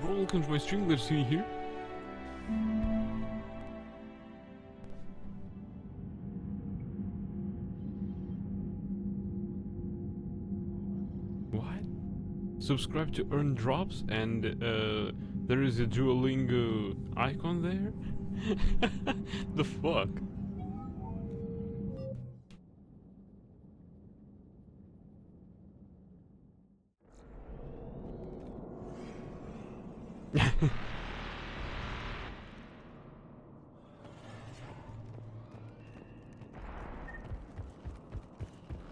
bro, welcome to my stream, good to see you here. What? Subscribe to earn drops and there is a Duolingo icon there? The fuck?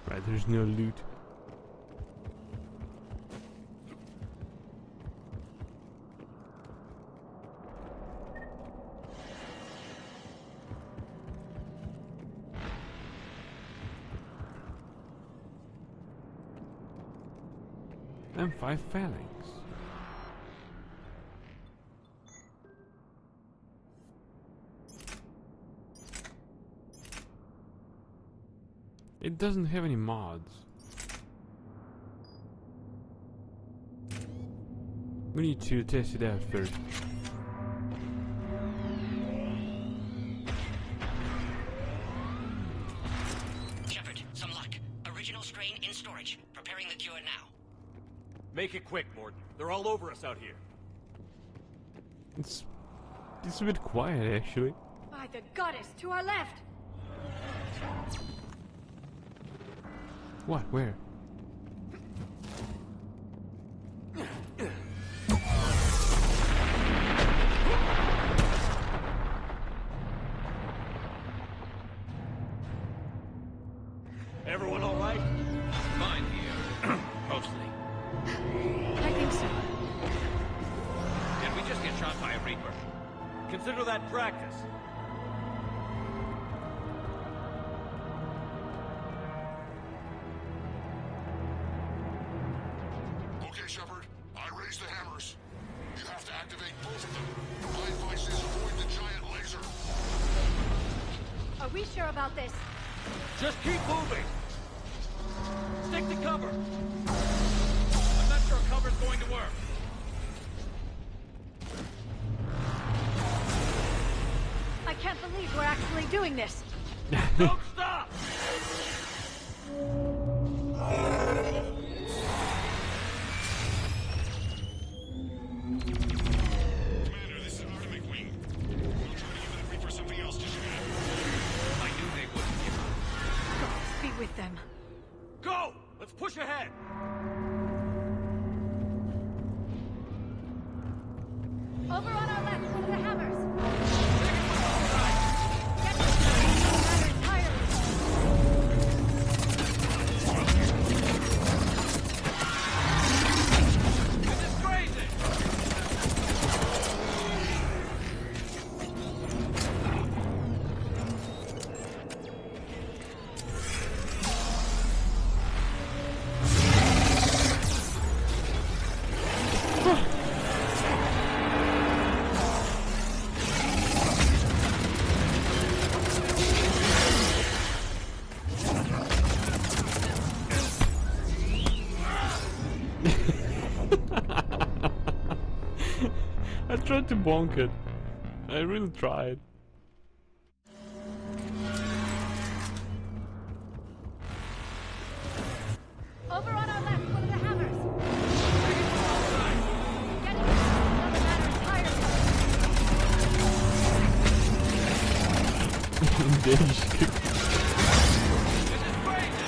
Right, there's no loot. M5 phalanx. It doesn't have any mods. We need to test it out first. Shepard, some luck. Original strain in storage. Preparing the cure now. Make it quick, Mordin. They're all over us out here. It's a bit quiet actually. By the goddess, to our left! What? Where? Everyone all right? Fine here. Mostly. I think so. Did we just get shot by a Reaper? Consider that practice. Okay, Shepard. I raised the hammers. You have to activate both of them. My advice is avoid the giant laser. Are we sure about this? Just keep moving. Stick to cover. I'm not sure cover's going to work. I can't believe we're actually doing this. Don't stop! Commander, this is an Artemic wing. We'll try to give that Reaper something else to shoot at. I knew they wouldn't give up. Gods be with them. Go! Let's push ahead! Over on our left, one of the hammers. Get the matter entirely. This is crazy! I tried to bonk it. I really tried. Over on our left, one of the hammers. Get the matter entirely. Engaged. This is crazy!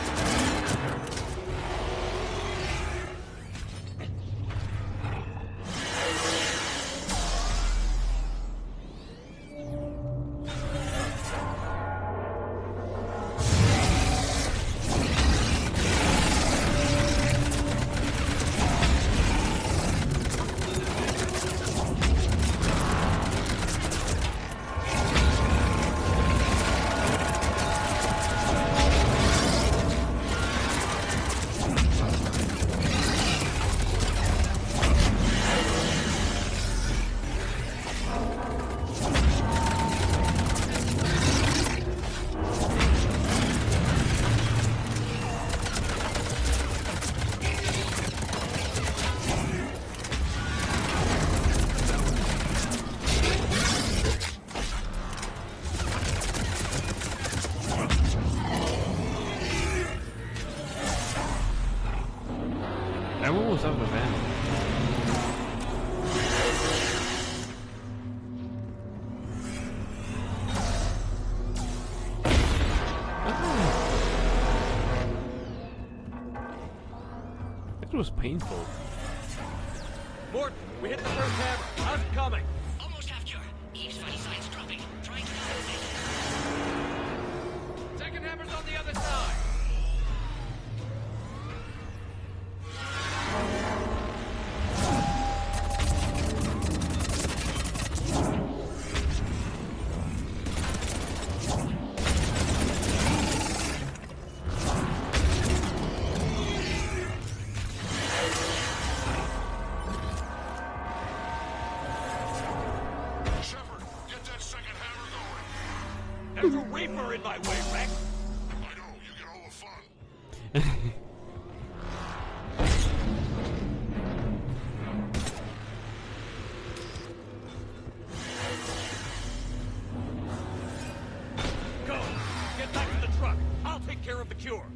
I'm almost out of ammo. It was painful. Morton, we hit the first hammer. How's it coming? Almost half cure. Eve's funny signs dropping. Trying to activate. Second hammer's on the other side. Shepard, get that second hammer going. There's a Reaper in my way, Rex. I know, you get all the fun. Go. Get back to the truck. I'll take care of the cure.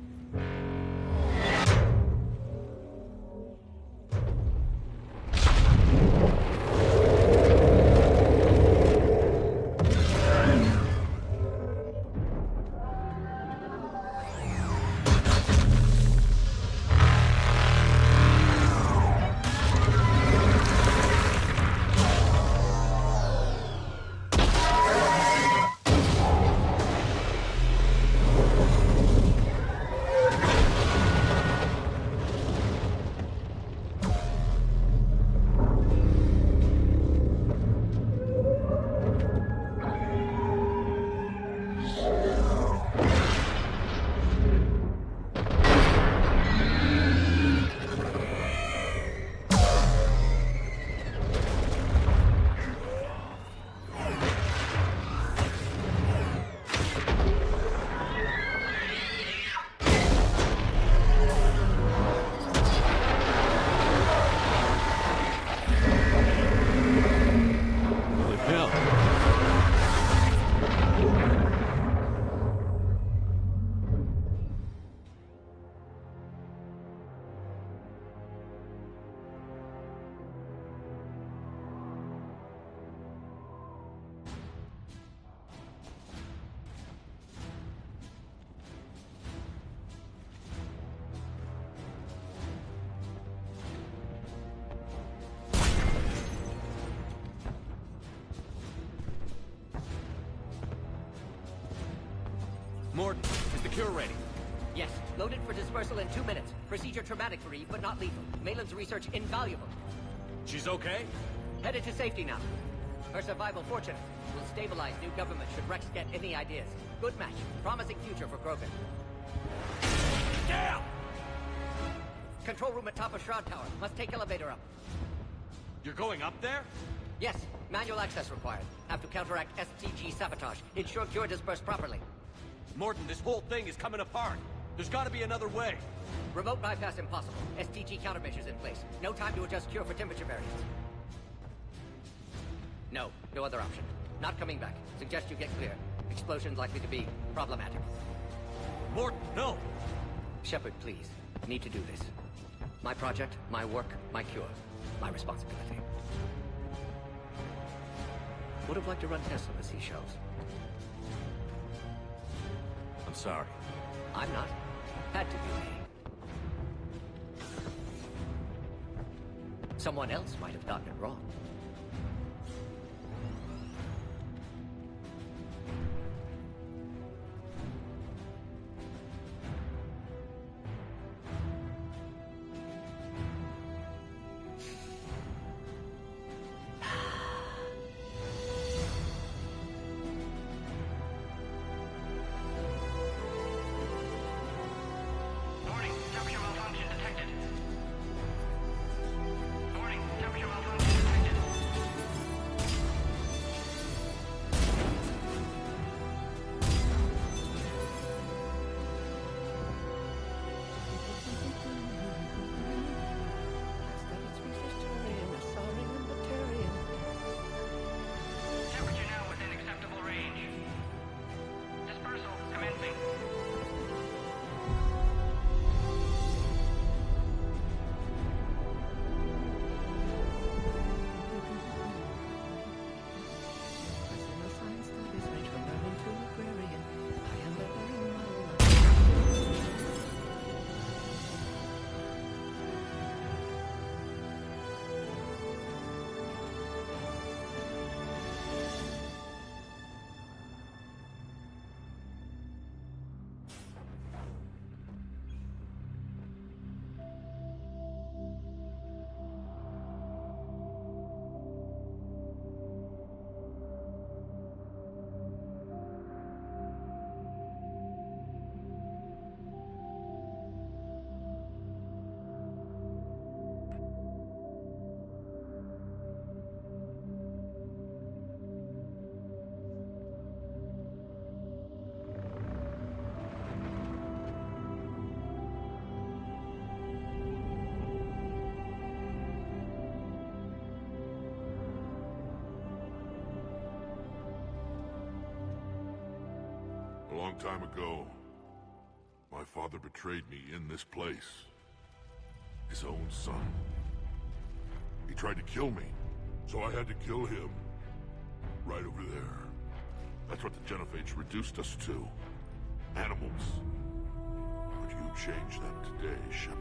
Holy hell. Morton, is the cure ready? Yes, loaded for dispersal in 2 minutes. Procedure traumatic for Eve, but not lethal. Maitland's research invaluable. She's okay? Headed to safety now. Her survival fortunate. Will stabilize new government should Rex get any ideas. Good match. Promising future for Krogan. Damn! Control room at top of Shroud Tower. Must take elevator up. You're going up there? Yes, manual access required. Have to counteract STG sabotage. Ensure cure dispersed properly. Morton, this whole thing is coming apart. There's gotta be another way. Remote bypass impossible. STG countermeasures in place. No time to adjust cure for temperature variance. No other option. Not coming back. Suggest you get clear. Explosion likely to be problematic. Morton, no! Shepard, please. Need to do this. My project, my work, my cure. My responsibility. Would have liked to run tests on the seashells. I'm sorry. I'm not. Had to be me. Someone else might have gotten it wrong. Warning, temperature malfunction detected. Warning, temperature malfunction detected. long time ago, my father betrayed me in this place. His own son. He tried to kill me, so I had to kill him. Right over there. That's what the Genophage reduced us to. Animals. But you changed that today, Shepard.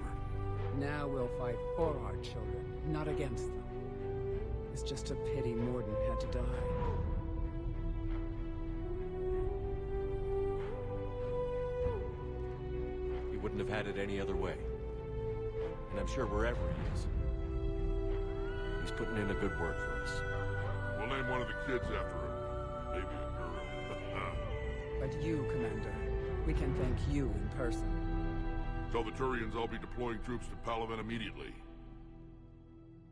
Now we'll fight for our children, not against them. It's just a pity Mordin had to die. He wouldn't have had it any other way. And I'm sure wherever he is, he's putting in a good word for us. We'll name one of the kids after him. Maybe a girl. But you, Commander, we can thank you in person. Tell the Turians I'll be deploying troops to Palaven immediately.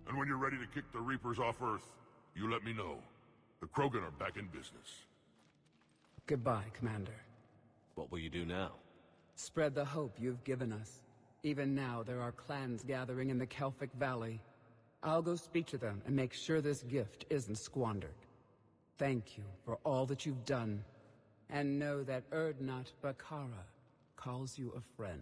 And when you're ready to kick the Reapers off Earth, you let me know. The Krogan are back in business. Goodbye, Commander. What will you do now? Spread the hope you've given us. Even now, there are clans gathering in the Kelphic Valley. I'll go speak to them and make sure this gift isn't squandered. Thank you for all that you've done. And know that Urdnot Bakara calls you a friend.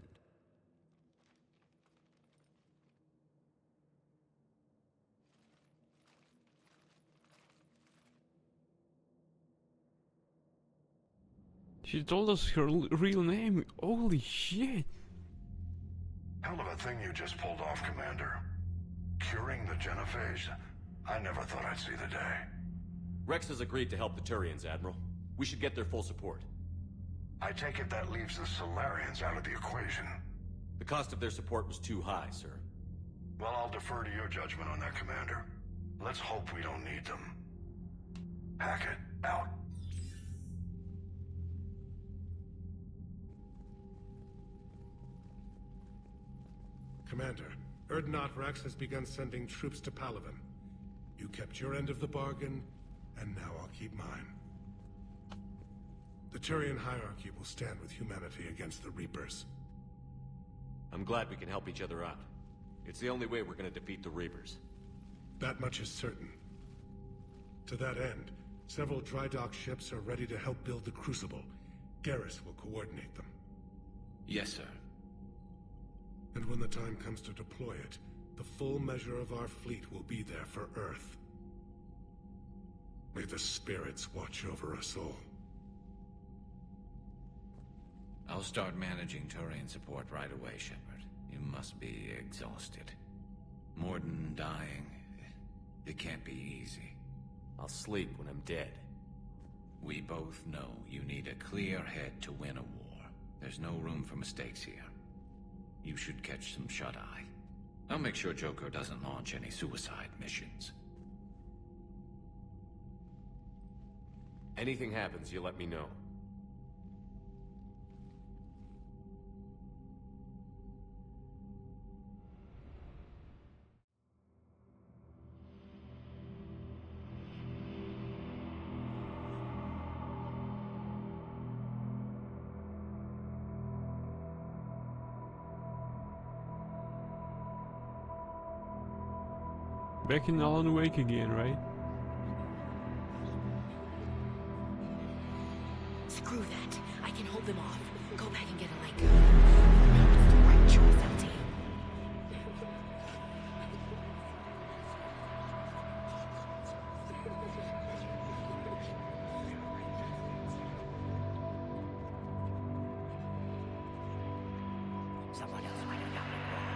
She told us her real name. Holy shit. Hell of a thing you just pulled off, Commander. Curing the Genophage? I never thought I'd see the day. Rex has agreed to help the Turians, Admiral. We should get their full support. I take it that leaves the Solarians out of the equation. The cost of their support was too high, sir. Well, I'll defer to your judgment on that, Commander. Let's hope we don't need them. Hackett, out. Commander, Urdnot Rex has begun sending troops to Palaven. You kept your end of the bargain, and now I'll keep mine. The Turian hierarchy will stand with humanity against the Reapers. I'm glad we can help each other out. It's the only way we're gonna defeat the Reapers. That much is certain. To that end, several dry dock ships are ready to help build the Crucible. Garrus will coordinate them. Yes, sir. And when the time comes to deploy it, the full measure of our fleet will be there for Earth. May the spirits watch over us all. I'll start managing Turian support right away, Shepard. You must be exhausted. Mordin dying, it can't be easy. I'll sleep when I'm dead. We both know you need a clear head to win a war. There's no room for mistakes here. You should catch some shut-eye. I'll make sure Joker doesn't launch any suicide missions. Anything happens, you let me know. Back in Alan Wake again, right? Screw that. I can hold them off. Go back and get a leg. It's the right choice, LT. Someone else might have gotten it wrong.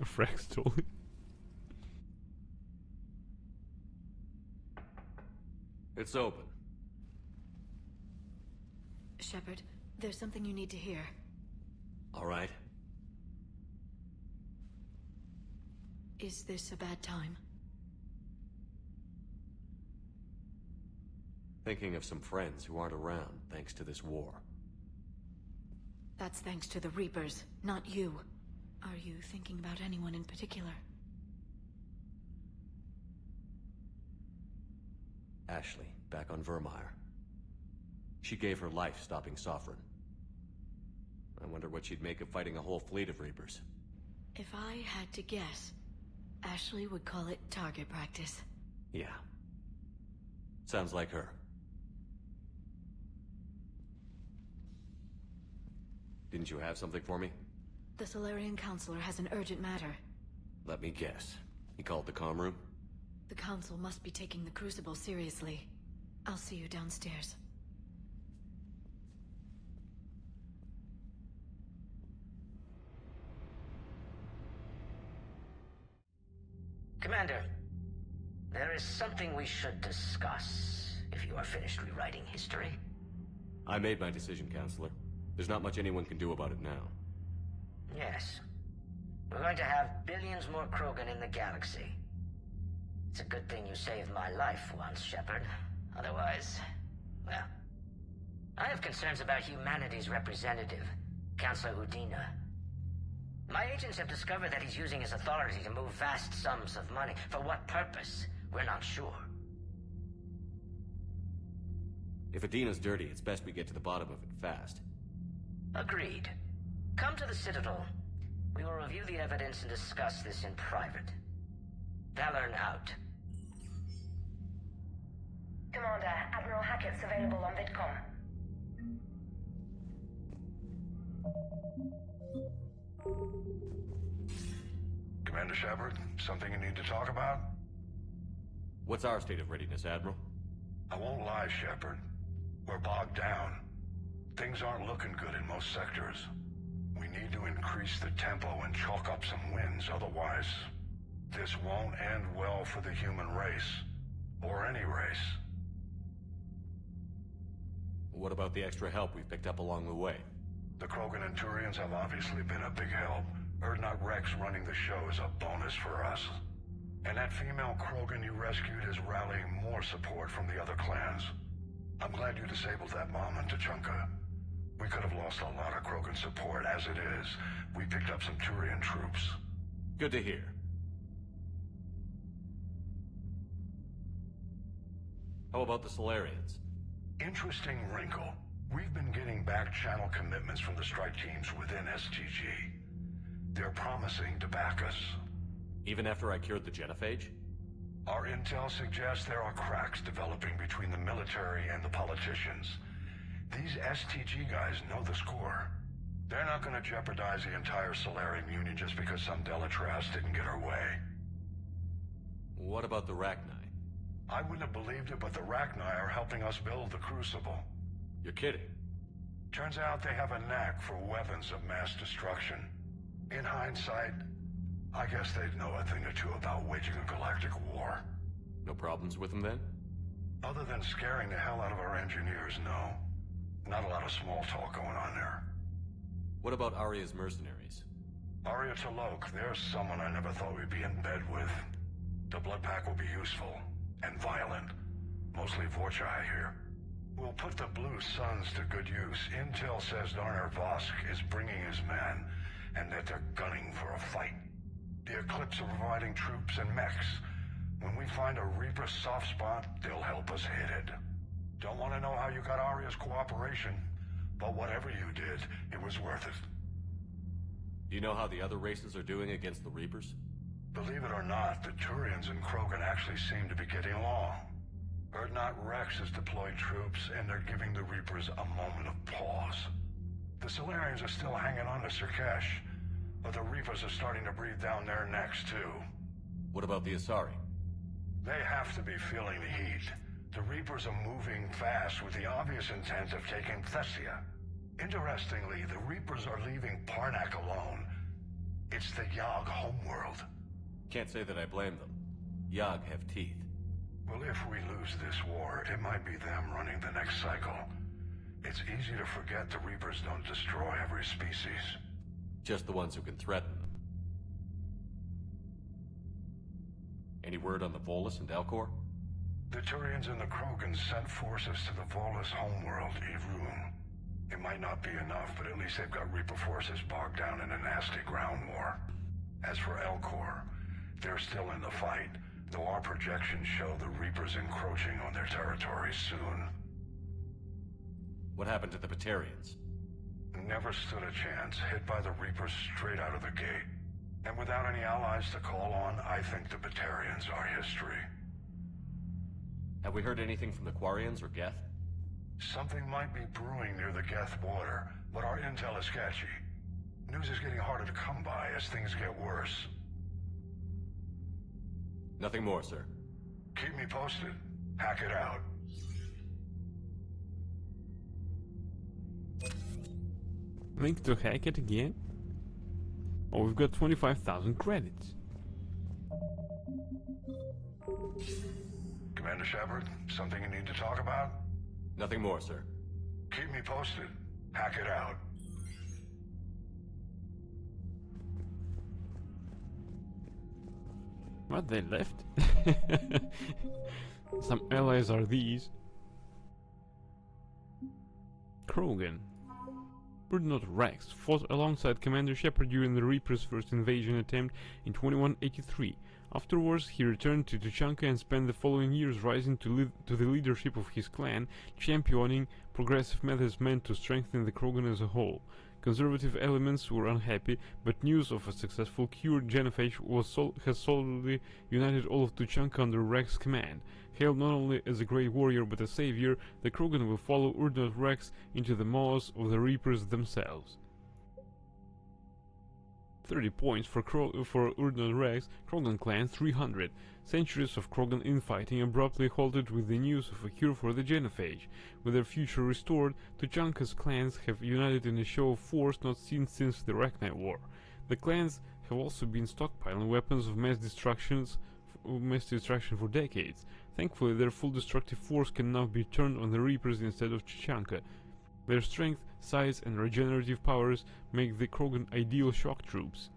Frax stole it. It's open. Shepard, there's something you need to hear. All right. Is this a bad time? Thinking of some friends who aren't around thanks to this war. That's thanks to the Reapers, not you. Are you thinking about anyone in particular? Ashley, back on Vermeer. She gave her life stopping Sovereign. I wonder what she'd make of fighting a whole fleet of Reapers. If I had to guess, Ashley would call it target practice. Yeah. Sounds like her. Didn't you have something for me? The Solarian Counselor has an urgent matter. Let me guess. He called the comm room? The Council must be taking the Crucible seriously. I'll see you downstairs. Commander, there is something we should discuss, if you are finished rewriting history. I made my decision, Counselor. There's not much anyone can do about it now. Yes. We're going to have billions more Krogan in the galaxy. It's a good thing you saved my life once, Shepard. Otherwise, well... I have concerns about humanity's representative, Councilor Udina. My agents have discovered that he's using his authority to move vast sums of money. For what purpose? We're not sure. If Adina's dirty, it's best we get to the bottom of it fast. Agreed. Come to the Citadel. We will review the evidence and discuss this in private. Valern out. Commander, Admiral Hackett's available on VidCom. Commander Shepard, something you need to talk about? What's our state of readiness, Admiral? I won't lie, Shepard. We're bogged down. Things aren't looking good in most sectors. We need to increase the tempo and chalk up some wins, otherwise... this won't end well for the human race. Or any race. What about the extra help we've picked up along the way? The Krogan and Turians have obviously been a big help. Urdnot Rex running the show is a bonus for us. And that female Krogan you rescued is rallying more support from the other clans. I'm glad you disabled that bomb in Tuchanka. We could have lost a lot of Krogan support. As it is, we picked up some Turian troops. Good to hear. How about the Solarians? Interesting wrinkle. We've been getting back-channel commitments from the strike teams within STG. They're promising to back us. Even after I cured the genophage? Our intel suggests there are cracks developing between the military and the politicians. These STG guys know the score. They're not going to jeopardize the entire Solarian Union just because some Delatras didn't get our way. What about the Rachni? I wouldn't have believed it, but the Rachni are helping us build the Crucible. You're kidding. Turns out they have a knack for weapons of mass destruction. In hindsight, I guess they'd know a thing or two about waging a galactic war. No problems with them then? Other than scaring the hell out of our engineers, no. Not a lot of small talk going on there. What about Aria's mercenaries? Aria T'Loak, there's someone I never thought we'd be in bed with. The blood pack will be useful. And violent. Mostly Vorcha here. We'll put the Blue Suns to good use. Intel says Darner Vosk is bringing his men, and that they're gunning for a fight. The Eclipse are providing troops and mechs. When we find a Reaper soft spot, they'll help us hit it. Don't want to know how you got Aria's cooperation, but whatever you did, it was worth it. Do you know how the other races are doing against the Reapers? Believe it or not, the Turians and Krogan actually seem to be getting along. Urdnot Rex has deployed troops, and they're giving the Reapers a moment of pause. The Solarians are still hanging on to Surkesh, but the Reapers are starting to breathe down their necks, too. What about the Asari? They have to be feeling the heat. The Reapers are moving fast with the obvious intent of taking Thessia. Interestingly, the Reapers are leaving Parnak alone. It's the Yogg homeworld. Can't say that I blame them. Yogg have teeth. Well, if we lose this war, it might be them running the next cycle. It's easy to forget the Reapers don't destroy every species. Just the ones who can threaten them. Any word on the Volus and Elcor? The Turians and the Krogans sent forces to the Volus homeworld, Evrun. It might not be enough, but at least they've got Reaper forces bogged down in a nasty ground war. As for Elcor, they're still in the fight, though our projections show the Reapers encroaching on their territory soon. What happened to the Batarians? Never stood a chance, hit by the Reapers straight out of the gate. And without any allies to call on, I think the Batarians are history. Have we heard anything from the Quarians or Geth? Something might be brewing near the Geth border, but our intel is sketchy. News is getting harder to come by as things get worse. Nothing more, sir. Keep me posted. Hack it out. Link to hack it again? Oh, we've got 25,000 credits. Commander Shepard, something you need to talk about? Nothing more, sir. Keep me posted. Hack it out. What, they left? Some allies are these. Krogan. Urdnot Wrex fought alongside Commander Shepard during the Reaper's first invasion attempt in 2183. Afterwards, he returned to Tuchanka and spent the following years rising to the leadership of his clan, championing progressive methods meant to strengthen the Krogan as a whole. Conservative elements were unhappy, but news of a successful cure genophage has solidly united all of Tuchanka under Wrex's command. Hailed not only as a great warrior but a savior, the Krogan will follow Urdnot Wrex into the maws of the Reapers themselves. 30 points for Urdnot Wrex, Krogan clan 300. Centuries of Krogan infighting abruptly halted with the news of a cure for the genophage. With their future restored, Tuchanka's clans have united in a show of force not seen since the Rachni War. The clans have also been stockpiling weapons of mass destruction for decades. Thankfully, their full destructive force can now be turned on the Reapers instead of Tuchanka. Their strength, size and regenerative powers make the Krogan ideal shock troops.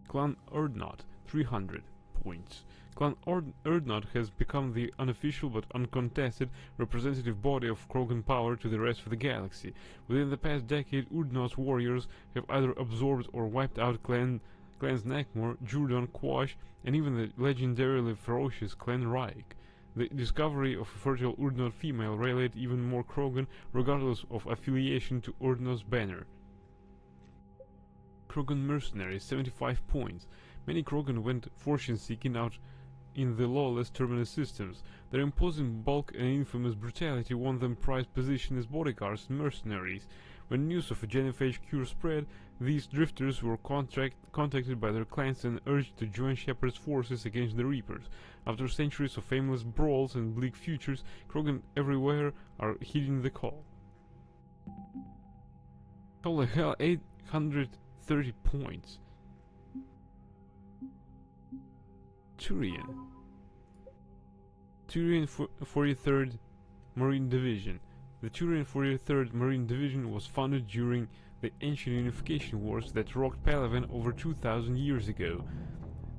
Clan Urdnot 300 points. Clan Urdnot has become the unofficial but uncontested representative body of Krogan power to the rest of the galaxy. Within the past decade, Urdnot's warriors have either absorbed or wiped out clans Nakmor, Jurdon, Quash, and even the legendarily ferocious Clan Raik. The discovery of a fertile Urdnot female rallied even more Krogan, regardless of affiliation to Urdnot's banner. Krogan mercenaries 75 points. Many Krogan went fortune-seeking out in the lawless Terminus systems. Their imposing bulk and infamous brutality won them prized position as bodyguards and mercenaries. When news of a genophage cure spread, these drifters were contacted by their clans and urged to join Shepard's forces against the Reapers. After centuries of aimless brawls and bleak futures, Krogan everywhere are heeding the call. Holy hell, 830 points. Turian 43rd Marine Division. The Turian 43rd Marine Division was founded during the ancient unification wars that rocked Palaven over 2,000 years ago.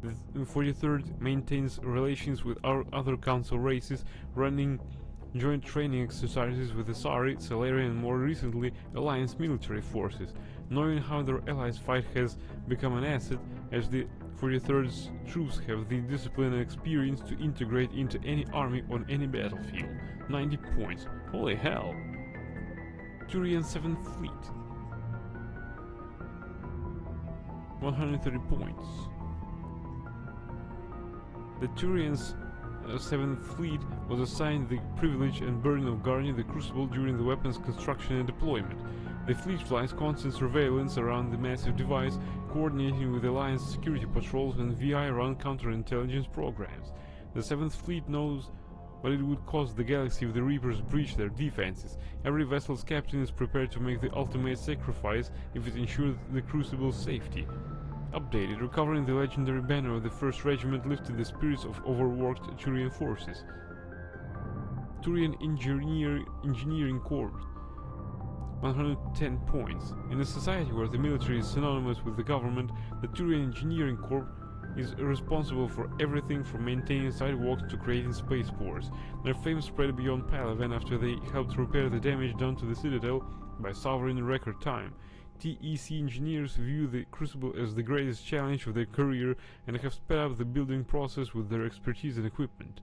The 43rd maintains relations with our other council races, running joint training exercises with the Asari, Salarian and more recently Alliance military forces. Knowing how their allies fight has become an asset, as the 43rd's troops have the discipline and experience to integrate into any army on any battlefield. 90 points. Holy hell! Turian 7th Fleet 130 points. The Turian's 7th Fleet was assigned the privilege and burden of guarding the Crucible during the weapons construction and deployment. The fleet flies constant surveillance around the massive device, coordinating with Alliance security patrols and VI-run counterintelligence programs. The 7th Fleet knows but it would cost the galaxy if the Reapers breached their defenses. Every vessel's captain is prepared to make the ultimate sacrifice if it ensures the Crucible's safety. Updated, recovering the legendary banner of the 1st Regiment lifted the spirits of overworked Turian forces. Turian Engineering Corps. 110 points. In a society where the military is synonymous with the government, the Turian Engineering Corps is responsible for everything from maintaining sidewalks to creating spaceports. Their fame spread beyond Palaven after they helped repair the damage done to the Citadel by Sovereign in record time. TEC engineers view the Crucible as the greatest challenge of their career and have sped up the building process with their expertise and equipment.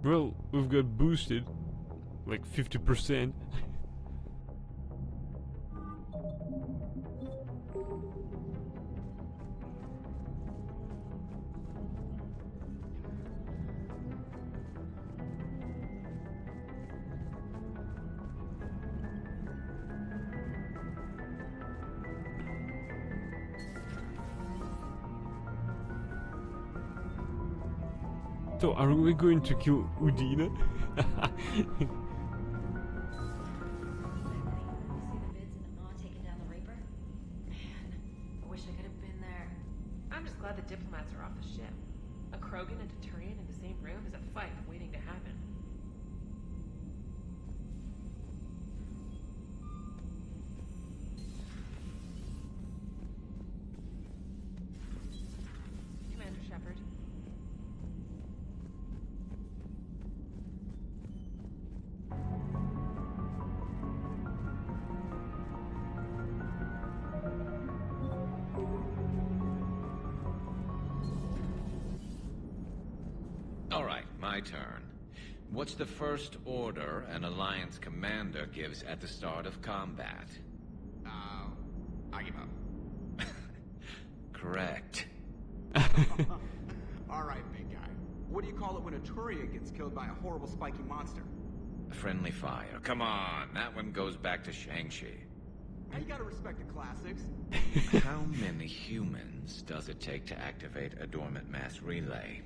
Well, we've got boosted like 50%. So, are we going to kill Udina? I'm just glad the diplomats are off the ship. A Krogan and a Turian in the same room is a fight waiting to happen. Commander Shepard. All right, my turn. What's the first order an Alliance commander gives at the start of combat? I give up. Correct. All right, big guy. What do you call it when a Turian gets killed by a horrible spiky monster? Friendly fire. Come on, that one goes back to Shang-Chi. Now you gotta respect the classics. How many humans does it take to activate a dormant mass relay?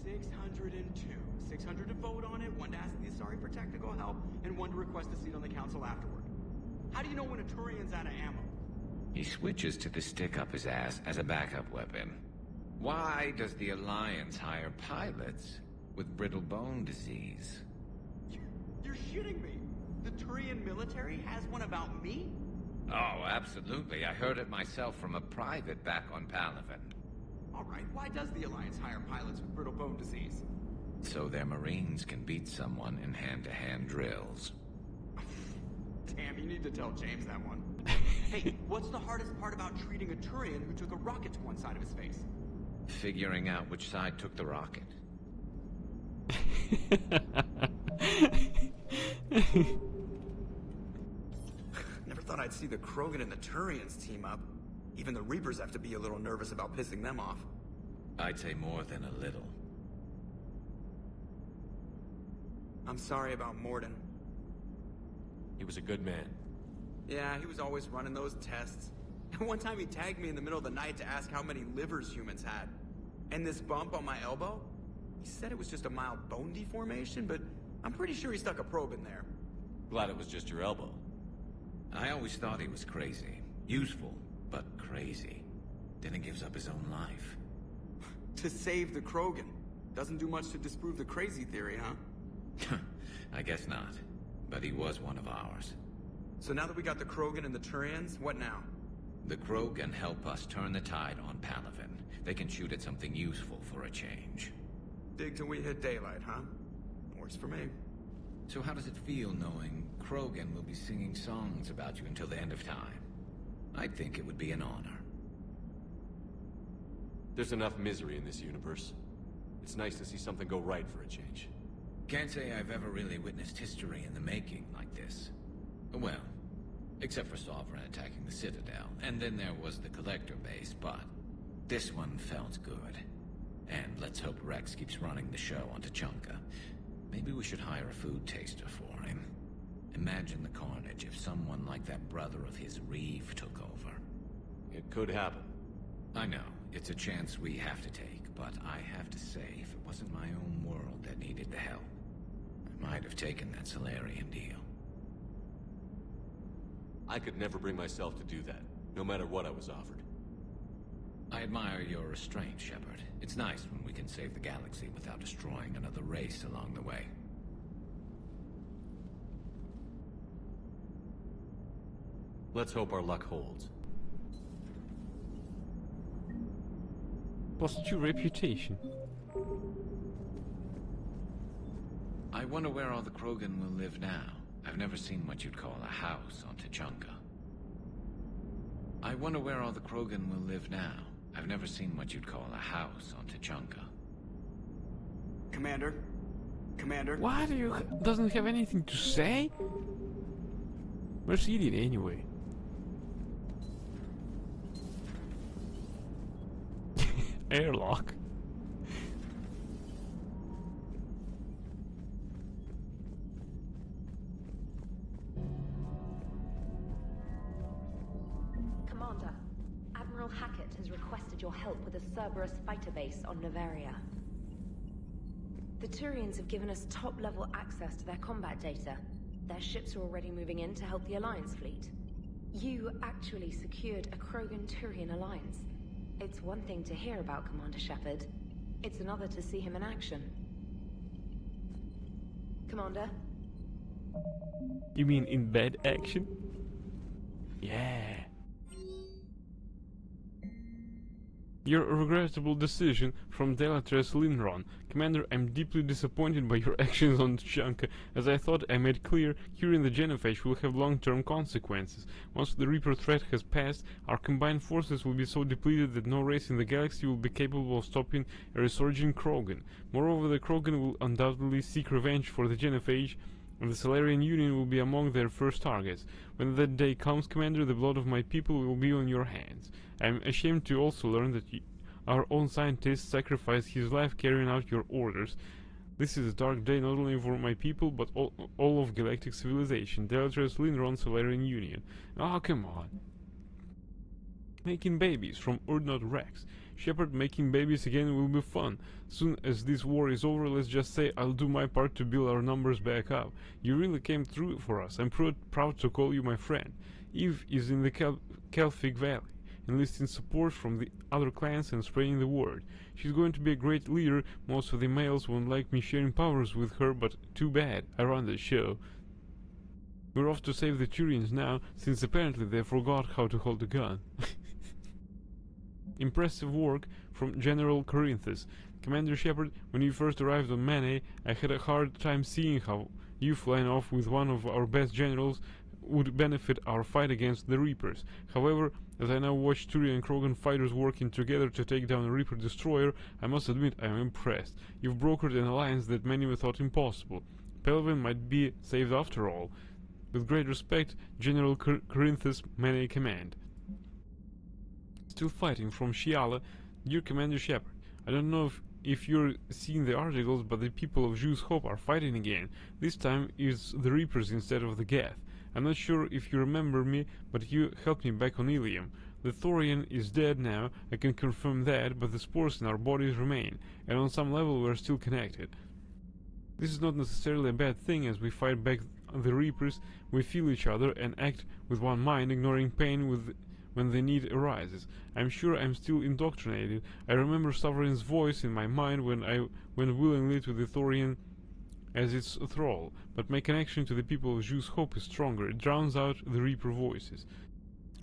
602. 600 to vote on it, 1 to ask the Asari for technical help, and 1 to request a seat on the council afterward. How do you know when a Turian's out of ammo? He switches to the stick up his ass as a backup weapon. Why does the Alliance hire pilots with brittle bone disease? You're shitting me! The Turian military has one about me? Oh, absolutely. I heard it myself from a private back on Palaven. Alright, why does the Alliance hire pilots with brittle bone disease? So their Marines can beat someone in hand-to-hand drills. Damn, you need to tell James that one. Hey, what's the hardest part about treating a Turian who took a rocket to one side of his face? Figuring out which side took the rocket. Never thought I'd see the Krogan and the Turians team up. Even the Reapers have to be a little nervous about pissing them off. I'd say more than a little. I'm sorry about Mordin. He was a good man. Yeah, he was always running those tests. And one time he tagged me in the middle of the night to ask how many livers humans had. And this bump on my elbow? He said it was just a mild bone deformation, but I'm pretty sure he stuck a probe in there. Glad it was just your elbow. I always thought he was crazy. Useful, but crazy. Then he gives up his own life. To save the Krogan. Doesn't do much to disprove the crazy theory, huh? I guess not. But he was one of ours. So now that we got the Krogan and the Turians, what now? The Krogan help us turn the tide on Palaven. They can shoot at something useful for a change. Dig till we hit daylight, huh? Works for me. So how does it feel knowing Krogan will be singing songs about you until the end of time? I think it would be an honor. There's enough misery in this universe. It's nice to see something go right for a change. Can't say I've ever really witnessed history in the making like this. Well, except for Sovereign attacking the Citadel, and then there was the Collector base, but this one felt good. And let's hope Rex keeps running the show on Tuchanka. Maybe we should hire a food taster for him. Imagine the carnage if someone like that brother of his, Reeve, took over. It could happen. I know. It's a chance we have to take, but I have to say, if it wasn't my own world that needed the help, I might have taken that Solarian deal. I could never bring myself to do that, no matter what I was offered. I admire your restraint, Shepard. It's nice when we can save the galaxy without destroying another race along the way. Let's hope our luck holds. +2 reputation. I wonder where all the Krogan will live now. I've never seen what you'd call a house on Tuchanka. I wonder where all the Krogan will live now. I've never seen what you'd call a house on Tuchanka. Commander? Commander? Why do you doesn't have anything to say? Where's Eden anyway? Airlock. Commander, Admiral Hackett has requested your help with a Cerberus fighter base on Noveria. The Turians have given us top-level access to their combat data. Their ships are already moving in to help the Alliance fleet. You actually secured a Krogan-Turian alliance. It's one thing to hear about Commander Shepard. It's another to see him in action. Commander? You mean in bed action? Yeah. Your regrettable decision from Delatres Linron. Commander, I'm deeply disappointed by your actions on Tuchanka. As I thought I made clear, curing the genophage will have long-term consequences. Once the Reaper threat has passed, our combined forces will be so depleted that no race in the galaxy will be capable of stopping a resurging Krogan. Moreover, the Krogan will undoubtedly seek revenge for the genophage, and the Solarian Union will be among their first targets. When that day comes, Commander, the blood of my people will be on your hands. I am ashamed to also learn that our own scientist sacrificed his life carrying out your orders. This is a dark day not only for my people, but all of galactic civilization. Delatres Linron Solarian Union. Oh, come on. Making babies from Urdnot Rex. Shepard, making babies again will be fun. Soon as this war is over, let's just say I'll do my part to build our numbers back up. You really came through for us. I'm proud to call you my friend. Eve is in the Kelphic Valley, enlisting support from the other clans and spreading the word. She's going to be a great leader. Most of the males won't like me sharing powers with her, but too bad. I run the show. We're off to save the Turians now, since apparently they forgot how to hold a gun. Impressive work from General Corinthus. Commander Shepard, when you first arrived on Mane, I had a hard time seeing how you flying off with one of our best generals would benefit our fight against the Reapers. However, as I now watch Turian and Krogan fighters working together to take down a Reaper destroyer, I must admit I am impressed. You've brokered an alliance that many thought impossible. Pelvin might be saved after all. With great respect, General Corinthus, Mane Command. Still fighting from Shiala. Dear Commander Shepard, I don't know if you're seeing the articles, but the people of Zeus Hope are fighting again. This time it's the Reapers instead of the Geth. I'm not sure if you remember me, but you helped me back on Ilium. The Thorian is dead now, I can confirm that, but the spores in our bodies remain, and on some level we're still connected. This is not necessarily a bad thing. As we fight back the Reapers, we feel each other and act with one mind, ignoring pain when the need arises. I'm sure I'm still indoctrinated. I remember Sovereign's voice in my mind when I went willingly to the Thorian as its thrall, but my connection to the people of Zeus Hope is stronger. It drowns out the Reaper voices.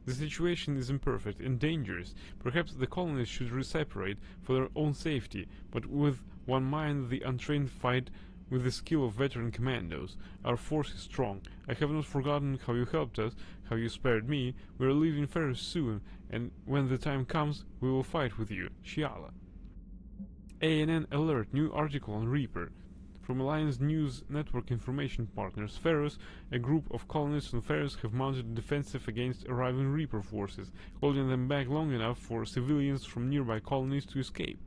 The situation is imperfect and dangerous. Perhaps the colonists should separate for their own safety, but with one mind the untrained fight with the skill of veteran commandos. Our force is strong. I have not forgotten how you helped us, how you spared me. We are leaving Ferris soon, and when the time comes, we will fight with you. Shiala. ANN alert, new article on Reaper. From Alliance News Network information partners, Ferris, a group of colonists on Ferris have mounted a defensive against arriving Reaper forces, holding them back long enough for civilians from nearby colonies to escape.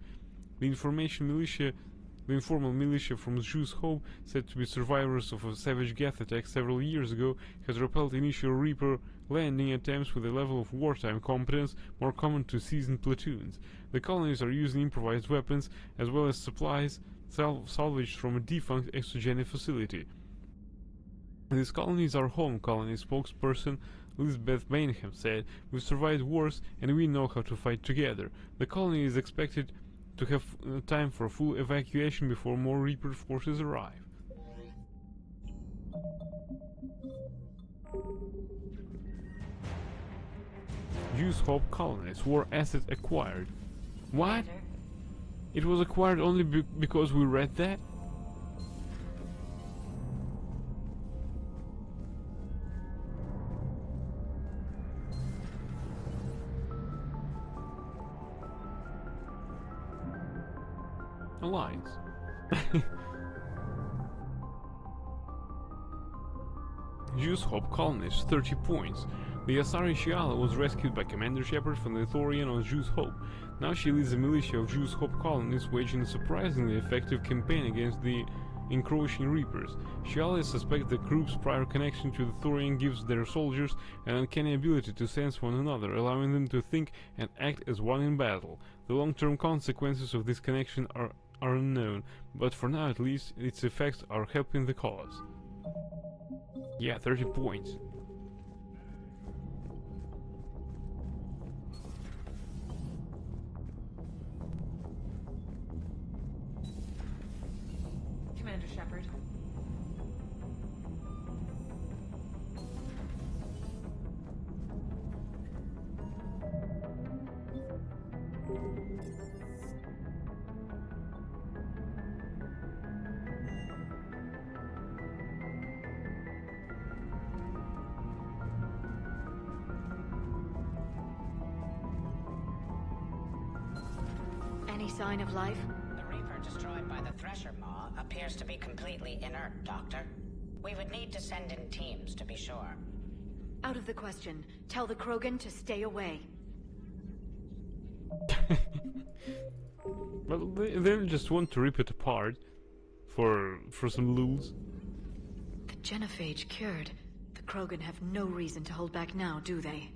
The information militia The informal militia from Zeus Hope, said to be survivors of a savage Geth attack several years ago, has repelled initial Reaper landing attempts with a level of wartime competence more common to seasoned platoons. The colonies are using improvised weapons as well as supplies salvaged from a defunct exogenic facility. These colonies are home colony, spokesperson Elizabeth Bainham said. We've survived wars and we know how to fight together. The colony is expected to have time for full evacuation before more Reaper forces arrive. Zeus Hope colonies, war assets acquired. What? It was acquired only because we read that? Alliance. Zeus Hope colonies, 30 points. The Asari Shiala was rescued by Commander Shepard from the Thorian on Zeus Hope. Now she leads a militia of Zeus Hope colonies, waging a surprisingly effective campaign against the encroaching Reapers. Shiala suspect the group's prior connection to the Thorian gives their soldiers an uncanny ability to sense one another, allowing them to think and act as one in battle. The long-term consequences of this connection are unknown, but for now at least, its effects are helping the cause. Yeah, 30 points. Commander Shepard. Any sign of life? The Reaper destroyed by the Thresher Maw appears to be completely inert, Doctor. We would need to send in teams to be sure. Out of the question. Tell the Krogan to stay away. Well, they just want to rip it apart for some lulz. The Genophage cured. The Krogan have no reason to hold back now, do they?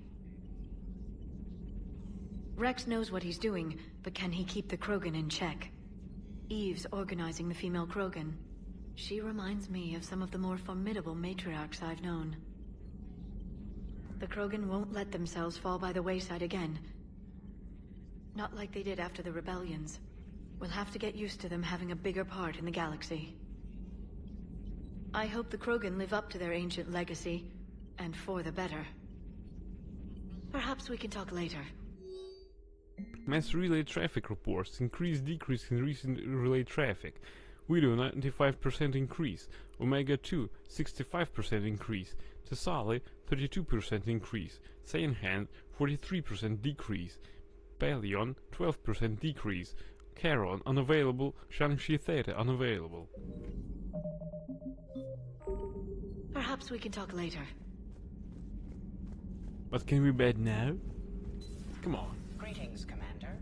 Rex knows what he's doing, but can he keep the Krogan in check? Eve's organizing the female Krogan. She reminds me of some of the more formidable matriarchs I've known. The Krogan won't let themselves fall by the wayside again. Not like they did after the rebellions. We'll have to get used to them having a bigger part in the galaxy. I hope the Krogan live up to their ancient legacy, and for the better. Perhaps we can talk later. Mass relay traffic reports. Decrease in recent relay traffic. Widow 95% increase. Omega 2 65% increase. Thessali 32% increase. Sayanhand 43% decrease. Palion 12% decrease. Charon unavailable. Shang-Chi Theta unavailable. Perhaps we can talk later. But can we bet now? Come on. Greetings, Commander.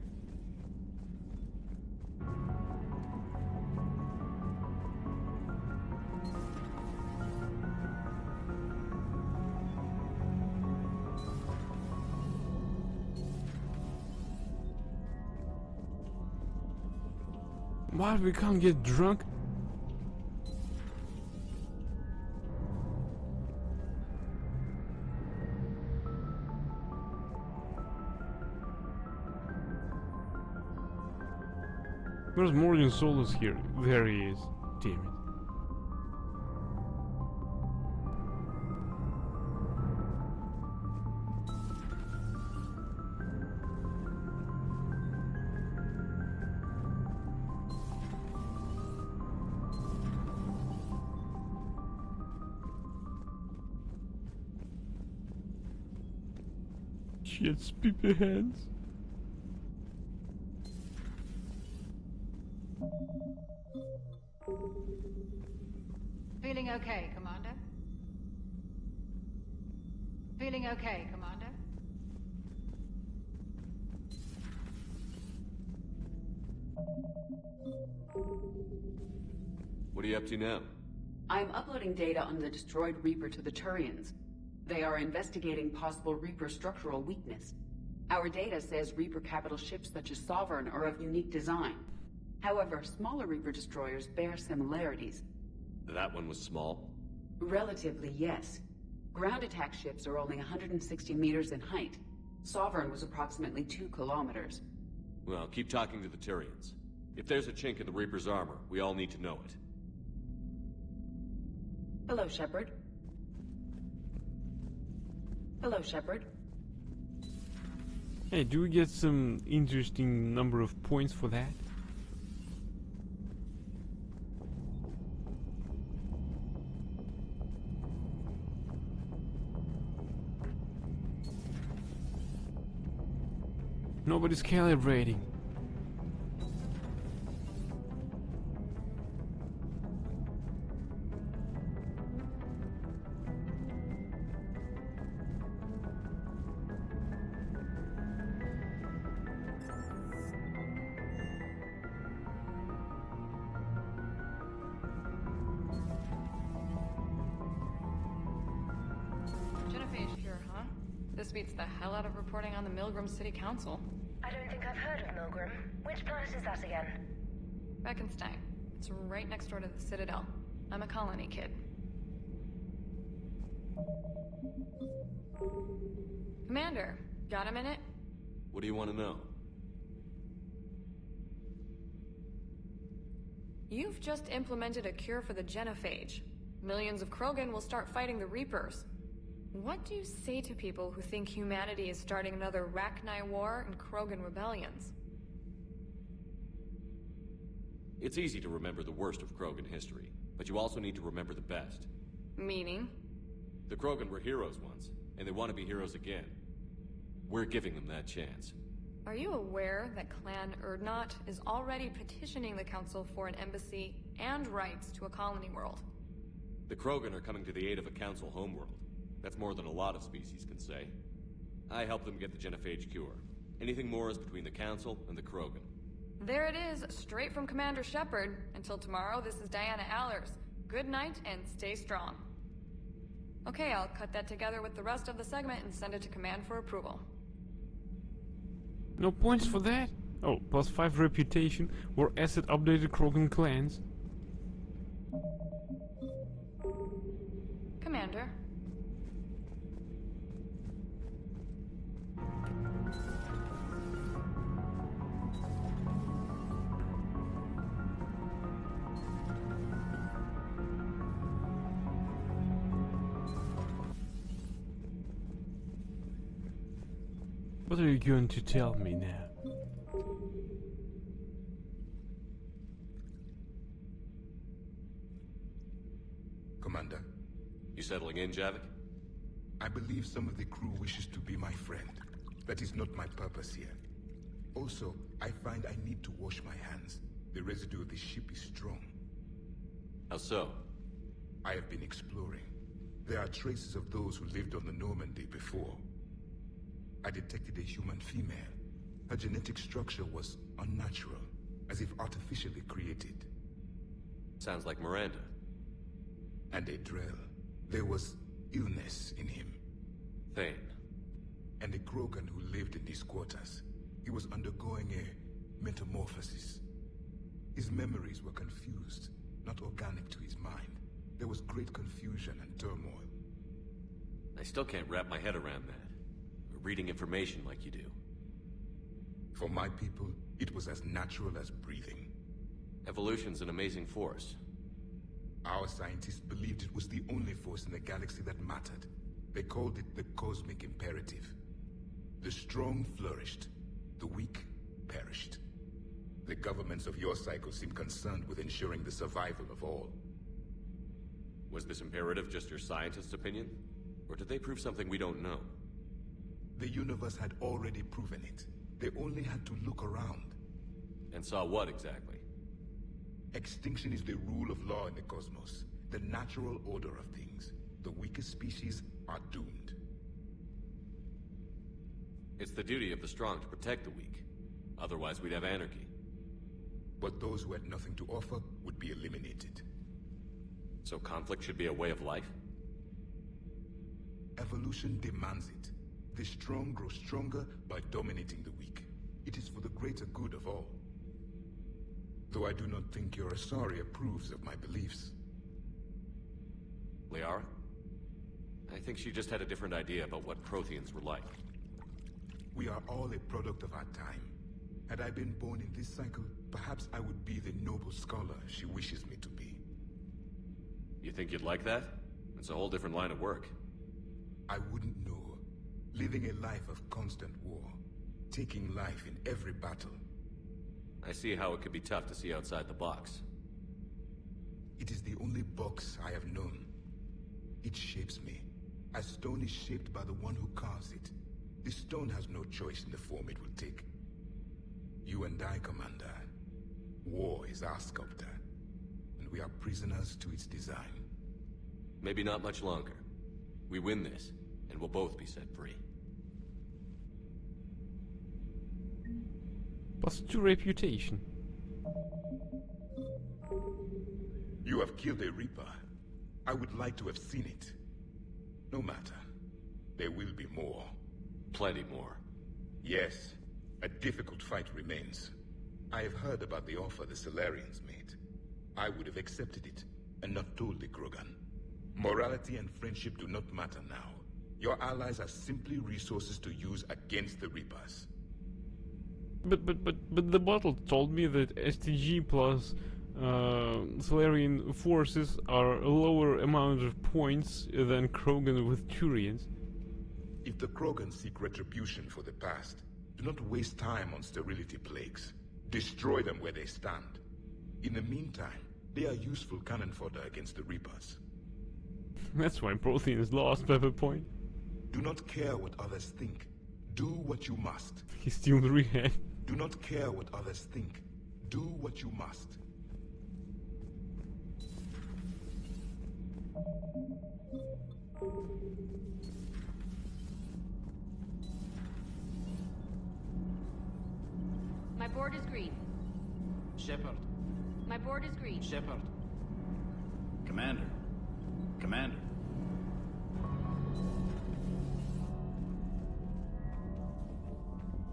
What? We can't get drunk? Where's Morgan Solus here? There he is. Damn it. She had sleepy hands. Feeling okay, Commander? Feeling okay, Commander? What are you up to now? I'm uploading data on the destroyed Reaper to the Turians. They are investigating possible Reaper structural weakness. Our data says Reaper capital ships such as Sovereign are of unique design. However, smaller Reaper destroyers bear similarities. That one was small? Relatively, yes. Ground attack ships are only 160 meters in height. Sovereign was approximately 2 kilometers. Well, keep talking to the Turians. If there's a chink in the Reaper's armor, we all need to know it. Hello, Shepard. Hello, Shepard. Hey, do we get some interesting number of points for that? Nobody's calibrating. Genophage here, huh? This beats the hell out of reporting on the Milgram City Council. I don't think I've heard of Milgram. Which planet is that again? Reichenstein. It's right next door to the Citadel. I'm a colony kid. Commander, got a minute? What do you want to know? You've just implemented a cure for the genophage. Millions of Krogan will start fighting the Reapers. What do you say to people who think humanity is starting another Rachni War and Krogan rebellions? It's easy to remember the worst of Krogan history, but you also need to remember the best. Meaning? The Krogan were heroes once, and they want to be heroes again. We're giving them that chance. Are you aware that Clan Urdnot is already petitioning the Council for an embassy and rights to a colony world? The Krogan are coming to the aid of a Council homeworld. That's more than a lot of species can say. I helped them get the genophage cure. Anything more is between the Council and the Krogan. There it is, straight from Commander Shepard. Until tomorrow, this is Diana Allers. Good night and stay strong. Okay, I'll cut that together with the rest of the segment and send it to Command for approval. No points for that? Oh, +5 reputation or asset updated Krogan clans. Commander. What are you going to tell me now? Commander. You settling in, Javik? I believe some of the crew wishes to be my friend. That is not my purpose here. Also, I find I need to wash my hands. The residue of the ship is strong. How so? I have been exploring. There are traces of those who lived on the Normandy before. I detected a human female. Her genetic structure was unnatural, as if artificially created. Sounds like Miranda. And a Drell. There was illness in him. Thane. And a Krogan who lived in these quarters. He was undergoing a metamorphosis. His memories were confused, not organic to his mind. There was great confusion and turmoil. I still can't wrap my head around that. Reading information like you do. For my people, it was as natural as breathing. Evolution's an amazing force. Our scientists believed it was the only force in the galaxy that mattered. They called it the cosmic imperative. The strong flourished, the weak perished. The governments of your cycle seem concerned with ensuring the survival of all. Was this imperative just your scientist's opinion? Or did they prove something we don't know? The universe had already proven it. They only had to look around. And saw what exactly? Extinction is the rule of law in the cosmos. The natural order of things. The weakest species are doomed. It's the duty of the strong to protect the weak. Otherwise we'd have anarchy. but those who had nothing to offer would be eliminated. So conflict should be a way of life? Evolution demands it. The strong grow stronger by dominating the weak. It is for the greater good of all. Though I do not think your Asari approves of my beliefs. Liara? I think she just had a different idea about what Protheans were like. We are all a product of our time. Had I been born in this cycle, perhaps I would be the noble scholar she wishes me to be. You think you'd like that? It's a whole different line of work. I wouldn't know. Living a life of constant war. Taking life in every battle. I see how it could be tough to see outside the box. It is the only box I have known. It shapes me, as stone is shaped by the one who carves it. The stone has no choice in the form it will take. You and I, Commander. War is our sculptor, and we are prisoners to its design. Maybe not much longer. We win this, and we'll both be set free. +2 reputation. You have killed a Reaper. I would like to have seen it. No matter. There will be more. Plenty more. Yes. A difficult fight remains. I have heard about the offer the Salarians made. I would have accepted it, and not told the Krogan. Morality and friendship do not matter now. Your allies are simply resources to use against the Reapers. But the bottle told me that STG plus Salarian forces are a lower amount of points than Krogan with Turians. If the Krogan seek retribution for the past, do not waste time on sterility plagues. Destroy them where they stand. In the meantime, they are useful cannon fodder against the Reapers. That's why Protheans lost by the point. Do not care what others think. Do what you must. He steals the rehead. Do not care what others think. Do what you must. My board is green. Shepard. My board is green. Shepard. Commander. Commander.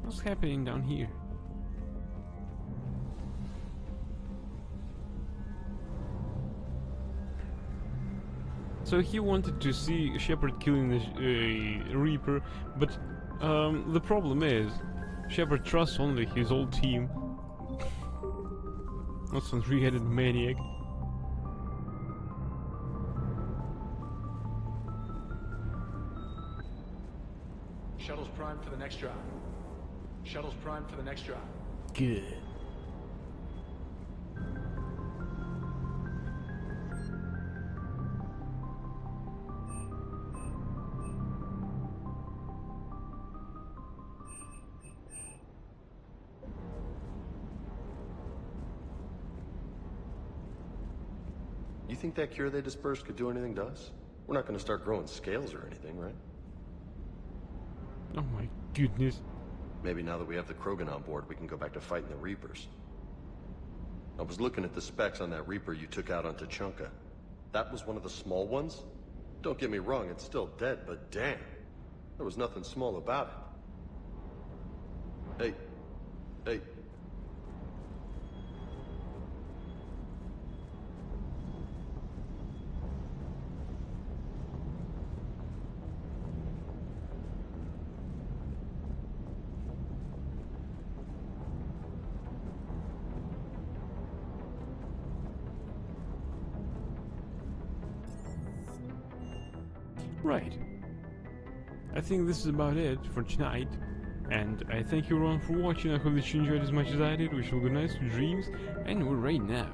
What's happening down here? So he wanted to see Shepard killing the Reaper, but the problem is Shepard trusts only his old team. Not some three-headed maniac. Shuttle's primed for the next drop. Shuttle's primed for the next drop. Good. You think that cure they dispersed could do anything to us? We're not going to start growing scales or anything, right? Oh my goodness. Maybe now that we have the Krogan on board, we can go back to fighting the Reapers. I was looking at the specs on that Reaper you took out on Tuchanka. That was one of the small ones? Don't get me wrong, it's still dead, but damn. There was nothing small about it. Hey. Right. I think this is about it for tonight. And I thank you everyone for watching. I hope that you enjoyed as much as I did. Wish you good nights, dreams, and we're right now.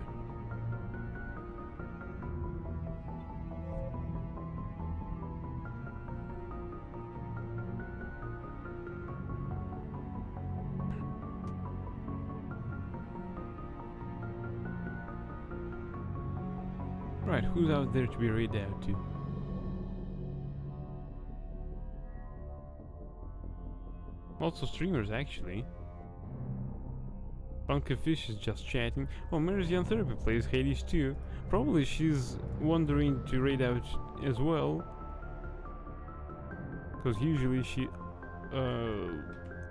Right, who's out there to be read out to? Lots of streamers, actually. Bunker Fish is just chatting. Oh, Meridian Therapy plays Hades too. Probably she's wondering to raid out as well. Because usually she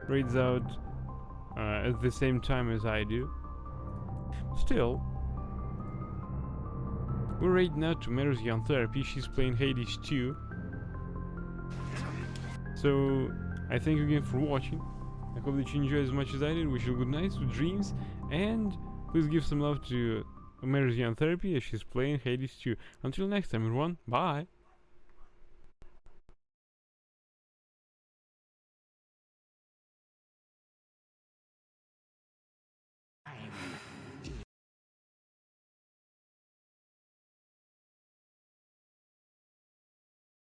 raids out at the same time as I do. Still, we're raiding out to Meridian Therapy. She's playing Hades too. So, I thank you again for watching. I hope that you enjoyed as much as I did. Wish you good nights, sweet dreams, and please give some love to Meridian Therapy as she's playing Hades 2. Until next time, everyone, bye!